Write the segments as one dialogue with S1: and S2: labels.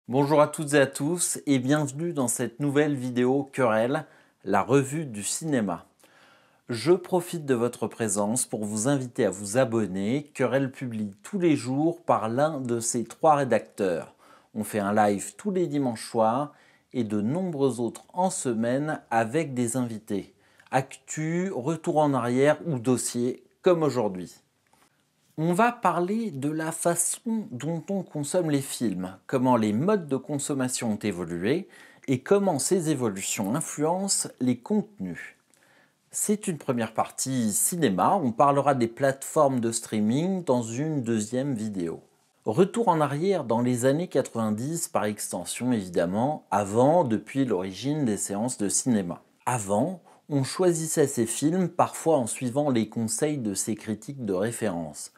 S1: Bonjour à toutes et à tous et bienvenue dans cette nouvelle vidéo Querelle, la revue du cinéma. Je profite de votre présence pour vous inviter à vous abonner. Querelle publie tous les jours par l'un de ses 3 rédacteurs. On fait un live tous les dimanches soirs et de nombreux autres en semaine avec des invités. Actu, retour en arrière ou dossier comme aujourd'hui. On va parler de la façon dont on consomme les films, comment les modes de consommation ont évolué et comment ces évolutions influencent les contenus. C'est une première partie cinéma, on parlera des plateformes de streaming dans une deuxième vidéo. Retour en arrière dans les années 90 par extension évidemment, avant, depuis l'origine des séances de cinéma. Avant, on choisissait ses films parfois en suivant les conseils de ses critiques de référence.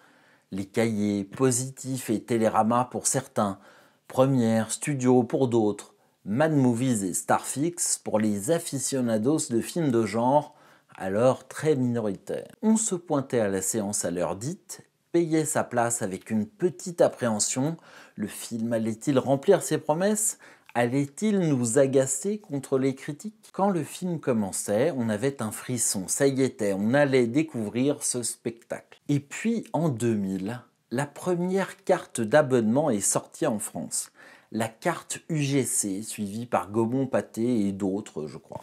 S1: Les cahiers, Positif et Télérama pour certains, Première, Studio pour d'autres, Mad Movies et Starfix pour les aficionados de films de genre, alors très minoritaires. On se pointait à la séance à l'heure dite, payait sa place avec une petite appréhension. Le film allait-il remplir ses promesses ? Allait-il nous agacer contre les critiques ? Quand le film commençait, on avait un frisson, ça y était, on allait découvrir ce spectacle. Et puis en 2000, la première carte d'abonnement est sortie en France. La carte UGC, suivie par Gaumont-Pathé et d'autres, je crois.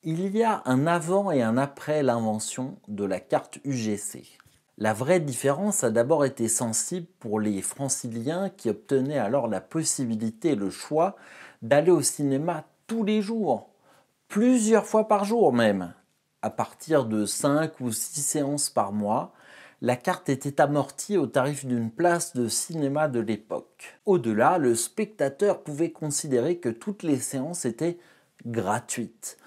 S1: Il y a un avant et un après l'invention de la carte UGC. La vraie différence a d'abord été sensible pour les franciliens qui obtenaient alors la possibilité et le choix d'aller au cinéma tous les jours, plusieurs fois par jour même. À partir de 5 ou 6 séances par mois, la carte était amortie au tarif d'une place de cinéma de l'époque. Au-delà, le spectateur pouvait considérer que toutes les séances étaient gratuites.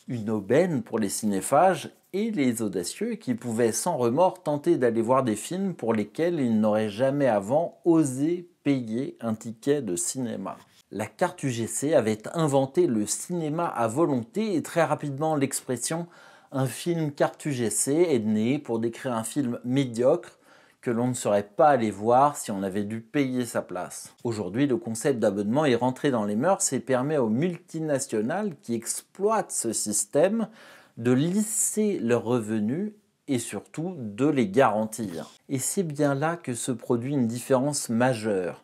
S1: Une aubaine pour les cinéphages et les audacieux qui pouvaient sans remords tenter d'aller voir des films pour lesquels ils n'auraient jamais avant osé payer un ticket de cinéma. La carte UGC avait inventé le cinéma à volonté et très rapidement l'expression « un film carte UGC » est née pour décrire un film médiocre que l'on ne serait pas allé voir si on avait dû payer sa place. Aujourd'hui, le concept d'abonnement est rentré dans les mœurs et permet aux multinationales qui exploitent ce système de lisser leurs revenus et surtout de les garantir. Et c'est bien là que se produit une différence majeure,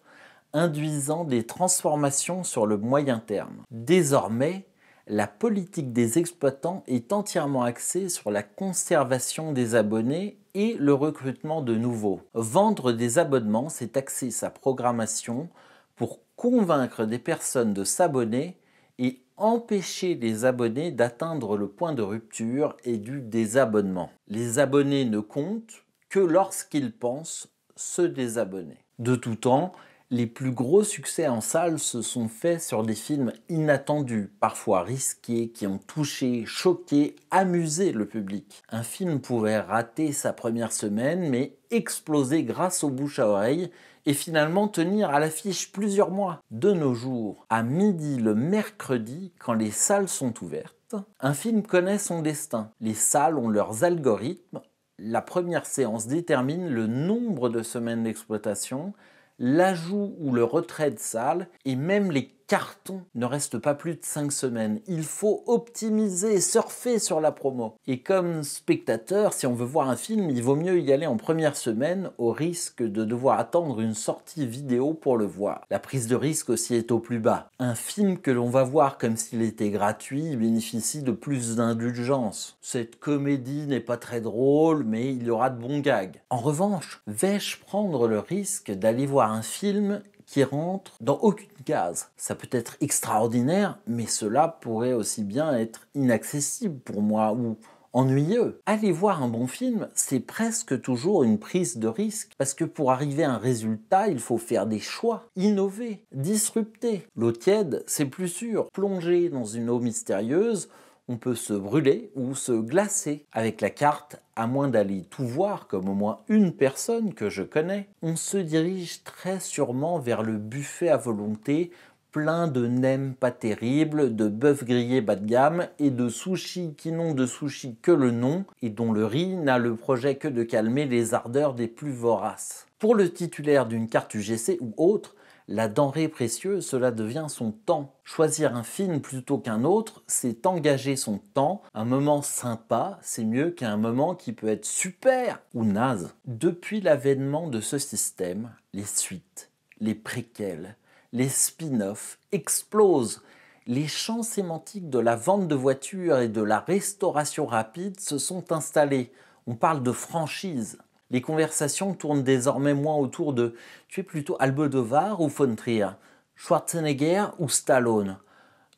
S1: induisant des transformations sur le moyen terme. Désormais, la politique des exploitants est entièrement axée sur la conservation des abonnés et le recrutement de nouveaux. Vendre des abonnements, c'est axer sa programmation pour convaincre des personnes de s'abonner et empêcher les abonnés d'atteindre le point de rupture et du désabonnement. Les abonnés ne comptent que lorsqu'ils pensent se désabonner. De tout temps, les plus gros succès en salle se sont faits sur des films inattendus, parfois risqués, qui ont touché, choqué, amusé le public. Un film pouvait rater sa première semaine, mais exploser grâce au bouche à oreille et finalement tenir à l'affiche plusieurs mois. De nos jours, à midi le mercredi, quand les salles sont ouvertes, un film connaît son destin. Les salles ont leurs algorithmes. La première séance détermine le nombre de semaines d'exploitation, l'ajout ou le retrait de salle, et même les cartons ne restent pas plus de 5 semaines. Il faut optimiser, surfer sur la promo. Et comme spectateur, si on veut voir un film, il vaut mieux y aller en première semaine au risque de devoir attendre une sortie vidéo pour le voir. La prise de risque aussi est au plus bas. Un film que l'on va voir comme s'il était gratuit bénéficie de plus d'indulgence. Cette comédie n'est pas très drôle, mais il y aura de bons gags. En revanche, vais-je prendre le risque d'aller voir un film qui rentre dans aucune case? Ça peut être extraordinaire, mais cela pourrait aussi bien être inaccessible pour moi ou ennuyeux. Aller voir un bon film, c'est presque toujours une prise de risque, parce que pour arriver à un résultat, il faut faire des choix, innover, disrupter. L'eau tiède, c'est plus sûr. Plonger dans une eau mystérieuse, on peut se brûler ou se glacer. Avec la carte, à moins d'aller tout voir comme au moins une personne que je connais, on se dirige très sûrement vers le buffet à volonté, plein de nems pas terribles, de bœuf grillé bas de gamme et de sushis qui n'ont de sushi que le nom et dont le riz n'a le projet que de calmer les ardeurs des plus voraces. Pour le titulaire d'une carte UGC ou autre, La denrée précieuse, cela devient son temps. Choisir un film plutôt qu'un autre, c'est engager son temps. Un moment sympa, c'est mieux qu'un moment qui peut être super ou naze. Depuis l'avènement de ce système, les suites, les préquels, les spin-offs explosent. Les champs sémantiques de la vente de voitures et de la restauration rapide se sont installés. On parle de franchise. Les conversations tournent désormais moins autour de « tu es plutôt Almodovar ou von Trier, Schwarzenegger ou Stallone ?»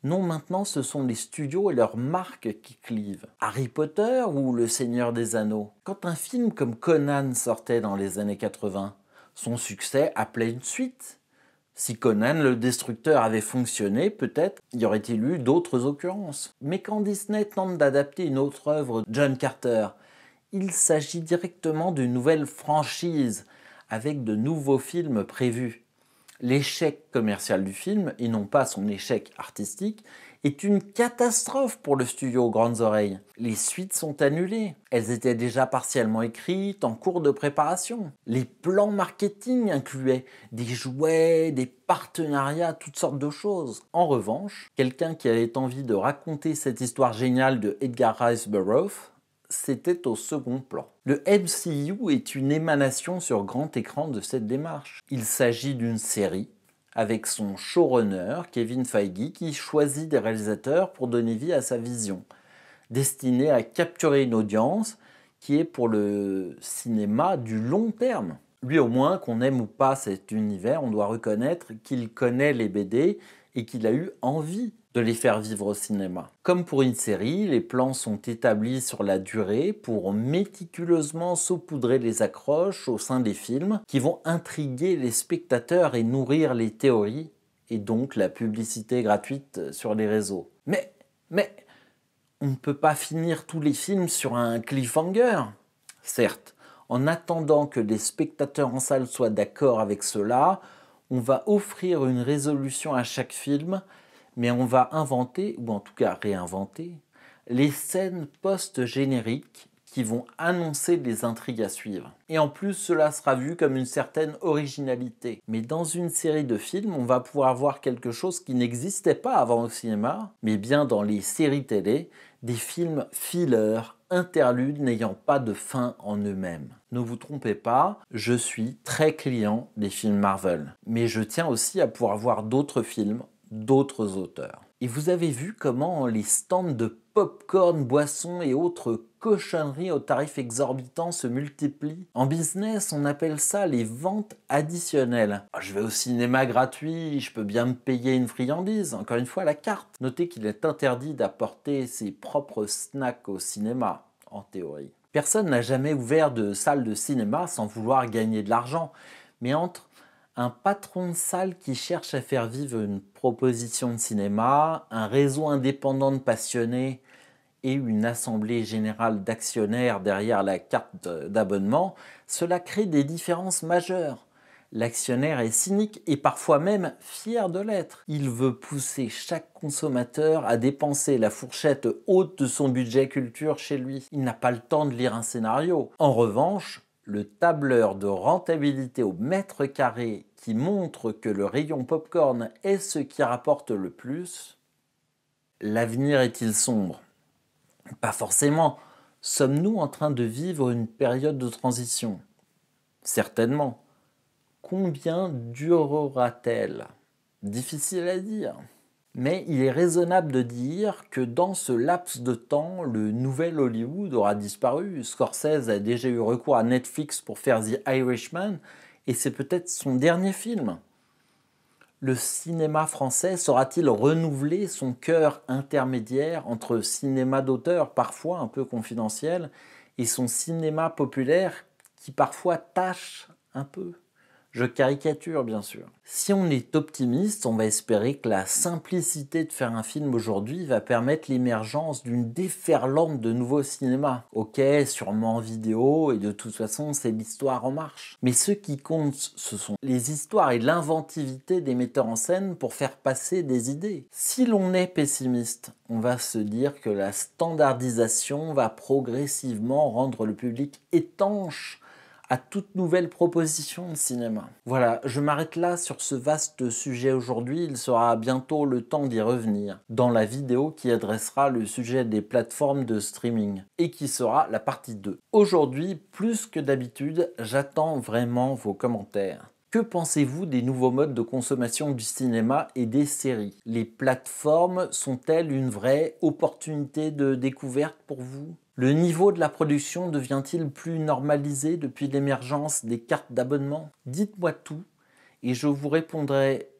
S1: Non, maintenant ce sont les studios et leurs marques qui clivent. Harry Potter ou Le Seigneur des Anneaux? Quand un film comme Conan sortait dans les années 80, son succès appelait une suite. Si Conan le Destructeur avait fonctionné, peut-être y aurait-il eu d'autres occurrences. Mais quand Disney tente d'adapter une autre œuvre de John Carter, il s'agit directement d'une nouvelle franchise, avec de nouveaux films prévus. L'échec commercial du film, et non pas son échec artistique, est une catastrophe pour le studio aux grandes oreilles. Les suites sont annulées. Elles étaient déjà partiellement écrites, en cours de préparation. Les plans marketing incluaient des jouets, des partenariats, toutes sortes de choses. En revanche, quelqu'un qui avait envie de raconter cette histoire géniale de Edgar Rice Burroughs, c'était au second plan. Le MCU est une émanation sur grand écran de cette démarche. Il s'agit d'une série avec son showrunner, Kevin Feige, qui choisit des réalisateurs pour donner vie à sa vision, destinée à capturer une audience qui est pour le cinéma du long terme. Lui au moins, qu'on aime ou pas cet univers, on doit reconnaître qu'il connaît les BD et qu'il a eu envie de les faire vivre au cinéma. Comme pour une série, les plans sont établis sur la durée pour méticuleusement saupoudrer les accroches au sein des films qui vont intriguer les spectateurs et nourrir les théories et donc la publicité gratuite sur les réseaux. Mais, on ne peut pas finir tous les films sur un cliffhanger. Certes, en attendant que les spectateurs en salle soient d'accord avec cela, on va offrir une résolution à chaque film, mais on va inventer, ou en tout cas réinventer, les scènes post-génériques qui vont annoncer les intrigues à suivre. Et en plus, cela sera vu comme une certaine originalité. Mais dans une série de films, on va pouvoir voir quelque chose qui n'existait pas avant au cinéma, mais bien dans les séries télé, des films fillers, interludes n'ayant pas de fin en eux-mêmes. Ne vous trompez pas, je suis très client des films Marvel. Mais je tiens aussi à pouvoir voir d'autres films, d'autres auteurs. Et vous avez vu comment les stands de pop-corn, boissons et autres cochonneries aux tarifs exorbitants se multiplient. En business, on appelle ça les ventes additionnelles. Je vais au cinéma gratuit, je peux bien me payer une friandise, encore une fois la carte. Notez qu'il est interdit d'apporter ses propres snacks au cinéma, en théorie. Personne n'a jamais ouvert de salle de cinéma sans vouloir gagner de l'argent, mais entre un patron de salle qui cherche à faire vivre une proposition de cinéma, un réseau indépendant de passionnés et une assemblée générale d'actionnaires derrière la carte d'abonnement, cela crée des différences majeures. L'actionnaire est cynique et parfois même fier de l'être. Il veut pousser chaque consommateur à dépenser la fourchette haute de son budget culture chez lui. Il n'a pas le temps de lire un scénario. En revanche, le tableur de rentabilité au mètre carré qui montre que le rayon popcorn est ce qui rapporte le plus, l'avenir est-il sombre? Pas forcément. Sommes-nous en train de vivre une période de transition? Certainement. Combien durera-t-elle? Difficile à dire. Mais il est raisonnable de dire que dans ce laps de temps, le nouvel Hollywood aura disparu. Scorsese a déjà eu recours à Netflix pour faire The Irishman, et c'est peut-être son dernier film. Le cinéma français saura-t-il renouveler son cœur intermédiaire entre cinéma d'auteur, parfois un peu confidentiel, et son cinéma populaire qui parfois tâche un peu? Je caricature bien sûr. Si on est optimiste, on va espérer que la simplicité de faire un film aujourd'hui va permettre l'émergence d'une déferlante de nouveaux cinémas. Ok, sûrement en vidéo, et de toute façon c'est l'histoire en marche. Mais ce qui compte, ce sont les histoires et l'inventivité des metteurs en scène pour faire passer des idées. Si l'on est pessimiste, on va se dire que la standardisation va progressivement rendre le public étanche à toute nouvelle proposition de cinéma. Voilà, je m'arrête là sur ce vaste sujet aujourd'hui. Il sera bientôt le temps d'y revenir dans la vidéo qui adressera le sujet des plateformes de streaming et qui sera la partie 2. Aujourd'hui, plus que d'habitude, j'attends vraiment vos commentaires. Que pensez-vous des nouveaux modes de consommation du cinéma et des séries? Les plateformes sont-elles une vraie opportunité de découverte pour vous? Le niveau de la production devient-il plus normalisé depuis l'émergence des cartes d'abonnement? Dites-moi tout et je vous répondrai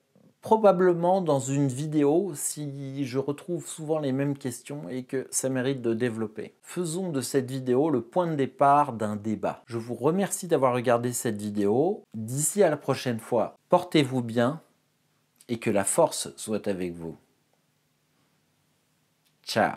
S1: probablement dans une vidéo si je retrouve souvent les mêmes questions et que ça mérite de développer. Faisons de cette vidéo le point de départ d'un débat. Je vous remercie d'avoir regardé cette vidéo. D'ici à la prochaine fois, portez-vous bien et que la force soit avec vous. Ciao.